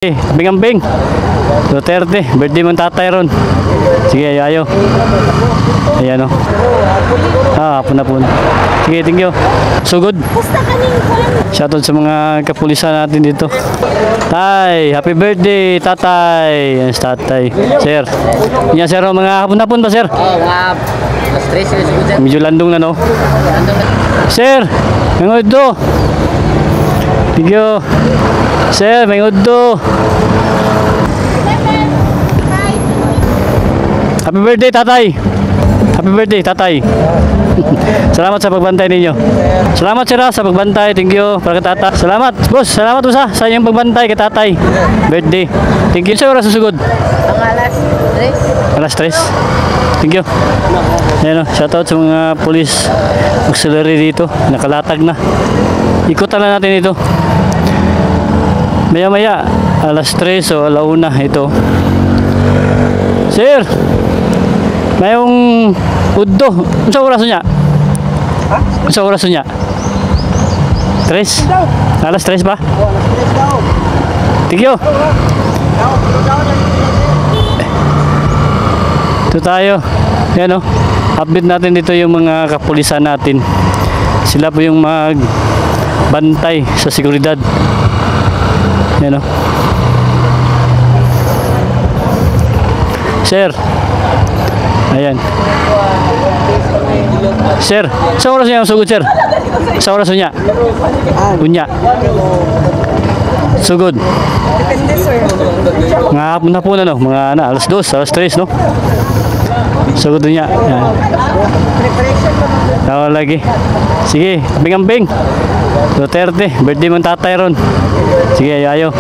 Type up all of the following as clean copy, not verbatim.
Bing-ambing Duterte, birthday mong tatay ron. Sige, ayo. Ayan o. Hapon na po. Sige, thank you. Sugod. Shoutout sa mga kapulisan natin dito. Tay, happy birthday, tatay. Yan si tatay. Sir. Yan sir, mga hapon-hapon ba sir? Mga stress sir. Medyo landong na no. Sir, mangod do. Thank you. Sir, mangod do. Happy birthday, tatay. Happy birthday, tatay. Salamat sa pagbantay ninyo. Salamat sir sa pagbantay. Thank you para kay tata. Salamat, boss. Salamat usa sa inyong pagbantay kay tatay. Birthday. Thank you sir, susugod. Ang alas 3. Alas 3. Thank you. Ayan o, shoutout sa mga police auxiliary dito. Nakalatag na. Ikutan na natin ito. Maya-maya, alas 3 o alauna ito. Sir, mayong uddo. Ano sa oras niya? Ano sa oras niya? 3? Alas 3 ba? Thank you. Ito tayo. Yan o. Update natin dito yung mga kapulisan natin. Sila po yung magbantay sa seguridad. Yan o. Sir. Ayan. Sir, sa oras niya ang sugod, sir? Sa oras niya? Unya. Sugod. Depende sir. Mga hapon na po na no? Mga alas 2, alas 3 no? Sugod niya. Ayan. Tawa lagi. Sige, bing-ambing. Duterte, birthday mong tatay ron. Sige, ayo.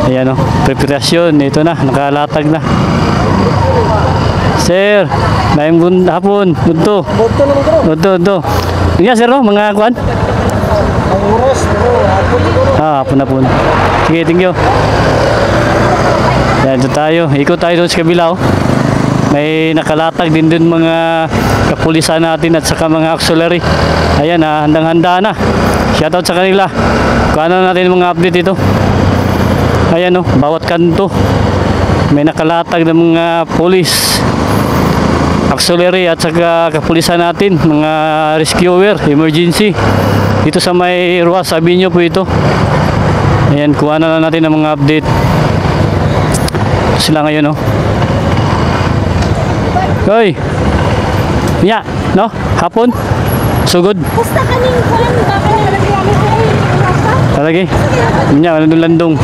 Ayan o, preparasyon. Ito na, nakalatag na. Sir, mayang hapon. Udto. Udto. Yan sir no, mga kuan? Hapon na po. Sige, thank you. Yan, ito tayo. Ikot tayo doon sa kabila. May nakalatag din dun mga kapulisan natin at saka mga auxiliary. Ayan, handang-handa na. Shoutout sa kanila. Kuha natin mga update ito. Ayan o, bawat kanto may nakalatag ng mga police, auxiliary at saka kapulisan natin, mga rescuer, emergency. Dito sa may Ruas Avenue po ito. Ayan, kuha na lang natin ng mga update. Sila ngayon o. Hoy! Nya, no? Hapon? Sugod? Basta kaning kulang ba kanang Talagi? Nya, landong-landong.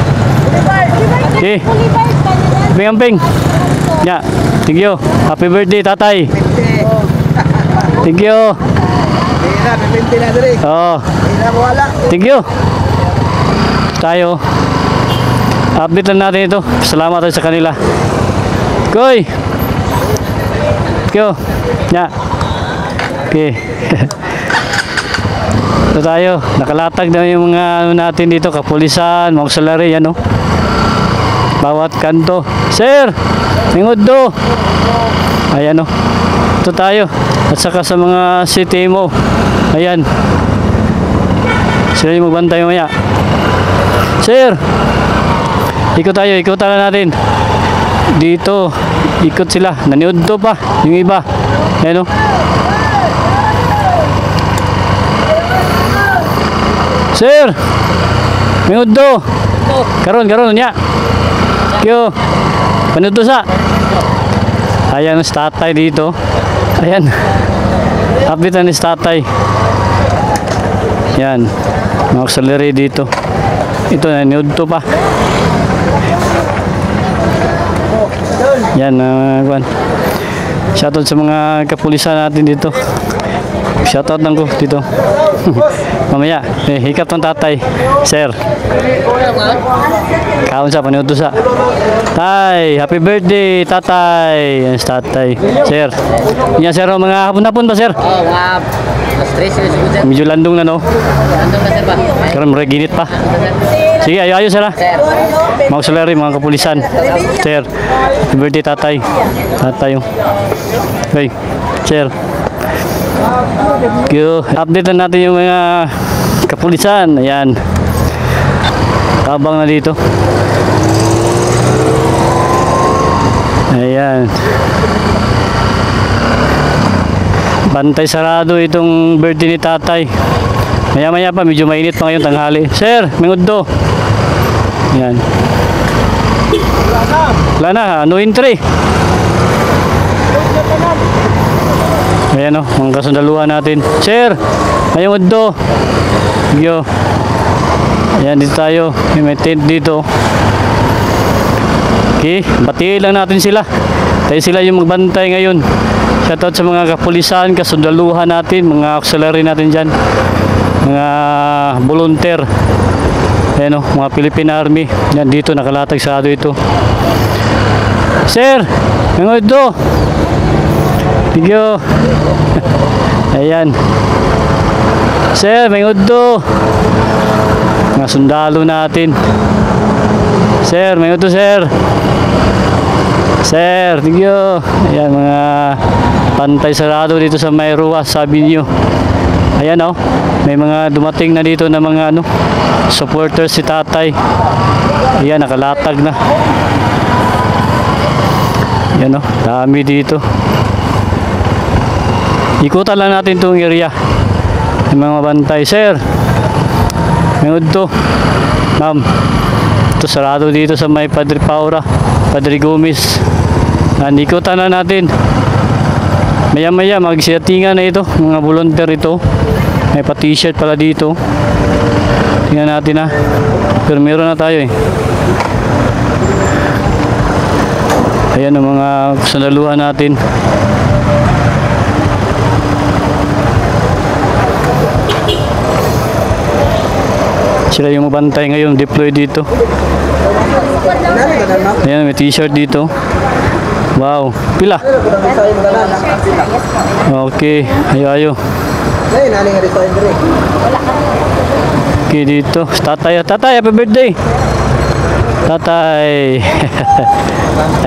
Okay. Bing-ambing. Nya, thank you. Happy birthday, tatay. Thank you. Oh. Thank you. Tayo. Update lang natin ito. Salamat tayo sa kanila. Koy. Thank you. Nya. Okay. Ito tayo. Nakalatag na yung mga ano natin dito. Kapulisan, mga auxiliary. Yan o. Bawat kanto. Sir! Mingod do. Ayan o. Ito tayo. At saka sa mga CTMO. Ayan. Sila yung magbantay maya. Sir! Ikot tayo. Ikotan na natin. Dito. Ikot sila. Naniod do pa. Yung iba. Ayan o. Sir! Mingod do. Karon niya. Kyo. Panuto sa. Ayan si tatay dito. Ayan. Update na ni tatay. Yan. Mga auxiliary dito. Ito na niudto pa. Yan. Shoutout sa mga kapulisan natin dito. Shoutout lang ko dito. Mamaya, hikap ng tatay. Sir. Kaon sa paniuto sa. Tay, happy birthday, tatay. Yan si tatay. Sir. Yan sir, mga hapon-hapon ba sir? Mga stress sir. Medyo landong na no. Landong na sir ba? Karon mura ginit pa. Sige, ayo sir ha. Mga auxiliary, mga kapulisan. Sir. Happy birthday, tatay. Tatay. Okay. Sir. Update na natin yung mga kapulisan. Ayan. Tabang na dito. Ayan. Bantay sarado itong birthday ni tatay. Maya maya pa, medyo mainit pa ngayon tanghali. Sir, menguddo. Ayan. Wala na, no entry. Ayan o, mga kasundaluhan natin. Sir, mayong uddo. Yo. Ayan, dito tayo. May tent dito. Okay, batiin lang natin sila. Tayo sila yung magbantay ngayon. Shoutout sa mga kapulisan, kasundaluhan natin, mga auxiliary natin dyan. Mga volunteer. Ayan o, mga Philippine Army. Yan, dito nakalatag sarado ito. Sir, mayong uddo. Thank you. Ayan. Sir, may uddo. Mga sundalo natin. Sir, may uddo, sir. Sir, thank you. Ayan, mga pantay sarado dito sa Mayroa, sabi niyo. Ayan oh, may mga dumating na dito na mga supporters si tatay. Ayan, nakalatag na. Ayan oh, dami dito. Ikutan lang natin itong area. Yung mga bantay. Sir, may udto. Ma'am, ito sarado dito sa may Padre Paura, Padre Gomez. Ikutan na natin. Maya maya magsiyatingan na ito. Mga volunteer ito. May pa t-shirt pala dito. Tingnan natin ha. Pero meron na tayo eh. Ayan ang mga sandaluhan natin. Sila yung mabantay ngayon, deploy dito. Ayan, may t-shirt dito. Wow, pila? Okay, ayo. Okay, dito. Tatay, happy birthday. Tatay.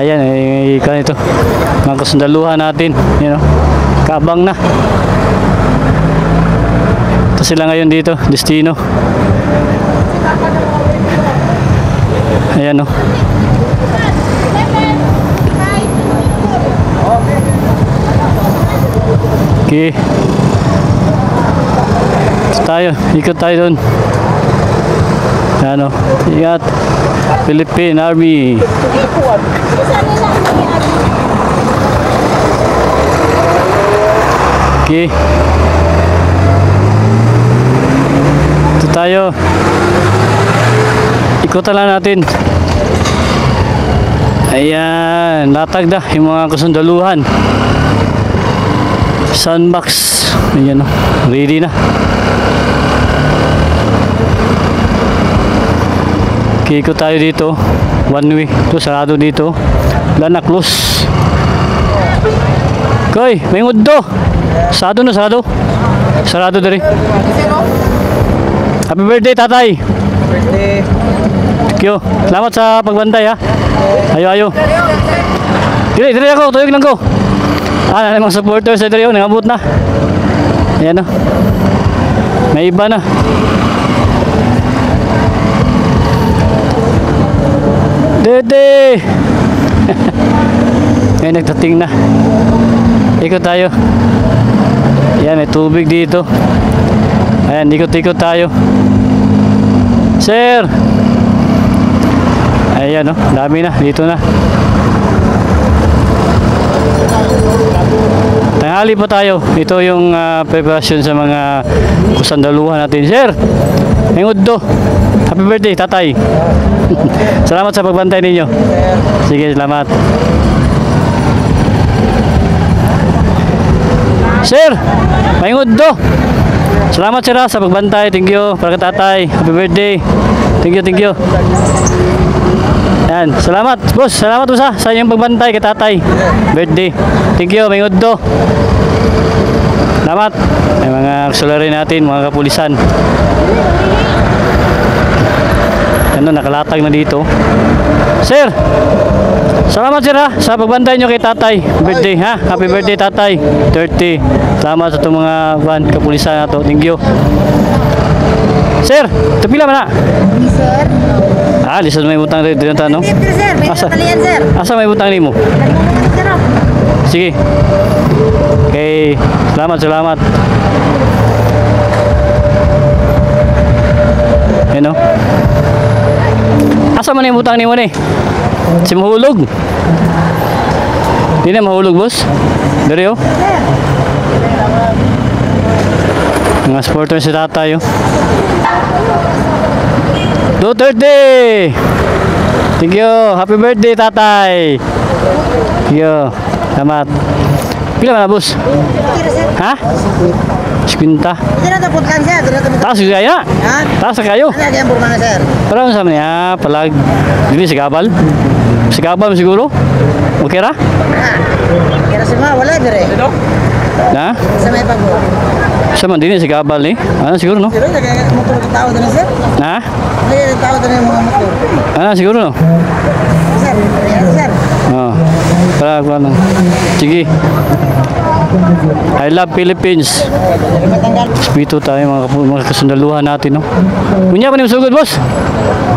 Ayan, ikan ito. Mga kasundaluhan natin. You know, kabang na. Ito sila ngayon dito, destino. Ayan o. Okay. Tayo, ikot tayo doon. Ayan o. Ingat. Philippine Army. Okay. Ito tayo. Ikutan lang natin. Ayan, latag na yung mga kasundaluhan. Sandbox. Ayan o, ready na. Okay, ikot tayo dito. One way. Ito, sarado dito. Wala na, close. Koy, may nguddo. Sarado na, sarado. Sarado dari. Happy birthday, tatay. Birthday. Thank you. Salamat sa pagbantay ha. Ayo. Dili ako, tuyog lang ko. Mga supporters sa dito, nangabot na. Ayan o. May iba na. Dede! Ngayon nagtating na. Ikot tayo. Ayan, may tubig dito. Ayan, ikot-ikot tayo. Sir! Ayan o, dami na, dito na. Tanghali po tayo. Ito yung preparasyon sa mga kusandaluhan natin. Sir, may uddo. Happy birthday, tatay. Salamat sa pagbantay ninyo. Sige, salamat. Sir, may uddo. Salamat sir sa pagbantay. Thank you para kay tatay. Happy birthday. Thank you. Yan, salamat boss. Salamat po sa inyong pagbantay kay tatay. Birthday. Thank you, may uddo. Salamat. May mga auxiliary natin, mga kapulisan. Ano, nakalatag na dito. Sir, salamat sir sa pagbantay nyo kay tatay. Birthday ha. Happy birthday tatay. 30. Salamat sa itong mga kapulisan na to. Thank you. Sir, tapila man na. Sir. Lisan may butang dito no? Sir, may Asa? talian, sir. Asa may butang nimo? Sir, oh. Sige. Okay, salamat. Ano? Asa man yung butang nimo ni? Si mahulog. Di na mahulog, boss. Dari oh. Mga supporter si tatay oh. Duterte! Thank you. Happy birthday, tatay. Thank you. Salamat. Pila man na, boss? Ha? 50. Sir, tapos kan, sir. Taas ka kaya? Ha? Taas ka kayo? Ano yung purmana, sir? Parang sa niya, palag. Dili, sigabal. Sigabal siguro? Okay ra? Kaya sir, wala, dire. Na? Sa may pag Sa man din, sigabal ni. Ano siguro no? Sir, nagkakaroon motor ng tao doon, sir. Na? Nagkakaroon tao doon yung mga motor. Ano siguro no? Sir, sir. Oh. Para ko lang. Sige. I love Philippines. Dito tayo mga kasundaluhan natin no. Unya pa ni sugod, boss?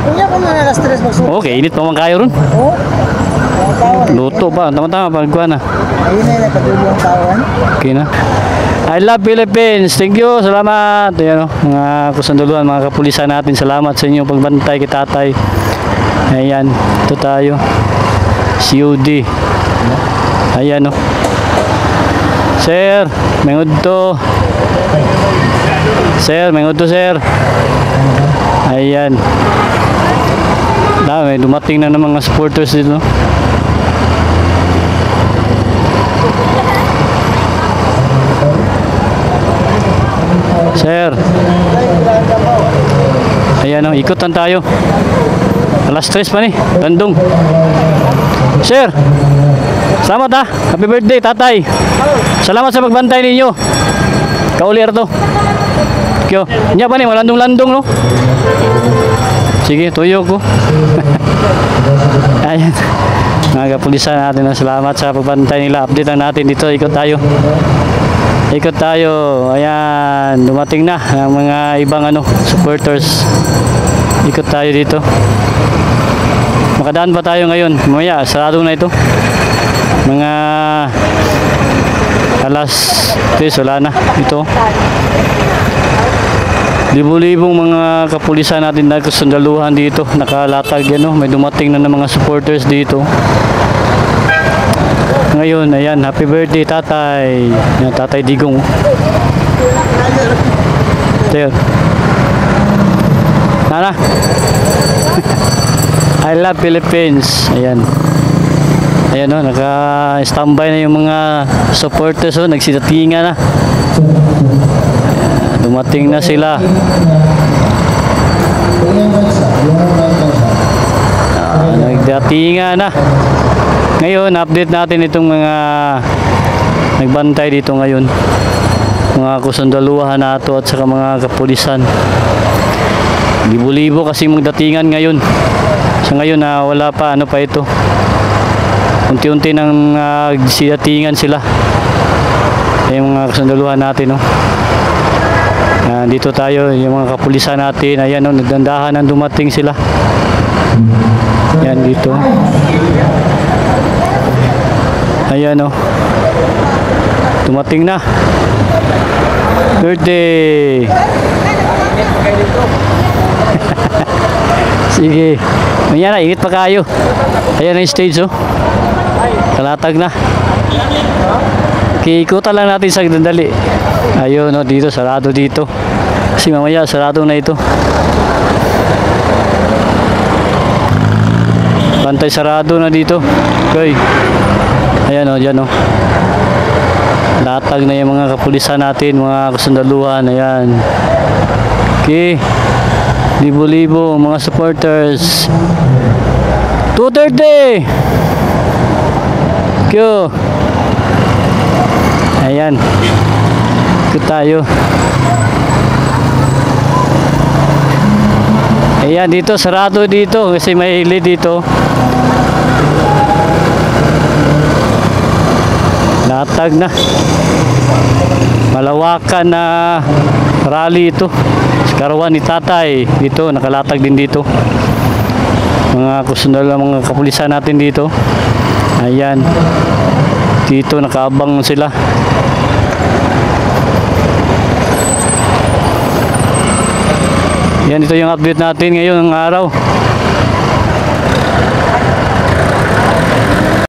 Kunya ko na alas 3 magsuot. Okay, init pa man kayo ron. Oo. Mga tao. Luto pa, tama-tama pagkuha na. Ayun na yung nagpatuloy ang tawan. Okay na. I love Philippines. Thank you. Salamat. Ayan, mga kusanduluhan, mga kapulisan natin. Salamat sa inyong pagbantay kay tatay. Ayan. Ito tayo. COD. Ayan o. Sir, mengod to. Sir, mengod to, sir. Ayan. May dumating na ng mga supporters dito. Sir. Ayan o, ikutan tayo. Alas 3 pa ni, Bandung. Sir. Salamat ha. Happy birthday, tatay. Salamat sa pagbantay ninyo. Kaulir to. Kyo. Nya pa ni, malandong-landong no. Sige, tuyo ko. Ayan. Mga kapulisan natin, salamat sa pagbantay nila. Update na natin dito. Ikot tayo. Ikot tayo. Ayan. Dumating na ang mga ibang supporters. Ikot tayo dito. Makadaan pa tayo ngayon. Mamaya, sarado na ito. Mga alas 3, wala na. Ito. Libo-libong mga kapulisan natin na kasundaluhan dito. Nakalatag yan, may dumating na ng mga supporters dito. Ngayon, ayan, happy birthday tatay. Yan, tatay Digong. There. Nana. I love Philippines. Ayan. Ayan o, naka-standby na yung mga supporters o, nagsidatinga na. Ayan, dumating na sila. Nagdatinga na. Ngayon, update natin itong mga nagbantay dito ngayon. Mga kusundaluhan nato at saka mga kapulisan. Libo-libo kasi magdatingan ngayon. Sa ngayon, wala pa, ano pa ito. Unti-unti nang sidatingan sila. Yung mga kasundaluhan natin, no. Dito tayo, yung mga kapulisan natin. Ayan, no, nagdandahan ang dumating sila. Yan, dito. Ayan, no. Dumating na. Birthday. Sige. Ayan na, init pa kayo. Ayan na yung stage, oh. Kalatag na. Ikutan lang natin sa dandali. Ayun, no, dito, sarado dito. Kasi mamaya, sarado na ito. Bantay sarado na dito. Okay. Ayan, no, dyan, no. Latag na yung mga kapulisan natin, mga kasundaluhan. Ayan. Okay. Libo-libo mga supporters. 2:30. Q. Ayan. Ito tayo. Ayan, dito sarado dito kasi may lead dito. Latag na. Malawakan na rally ito. Karawan ni tatay dito, nakalatag din dito. mga kusunod ng mga kapulisan natin dito. Ayan. Dito nakaabang sila. Yan, ito yung update natin ngayong araw.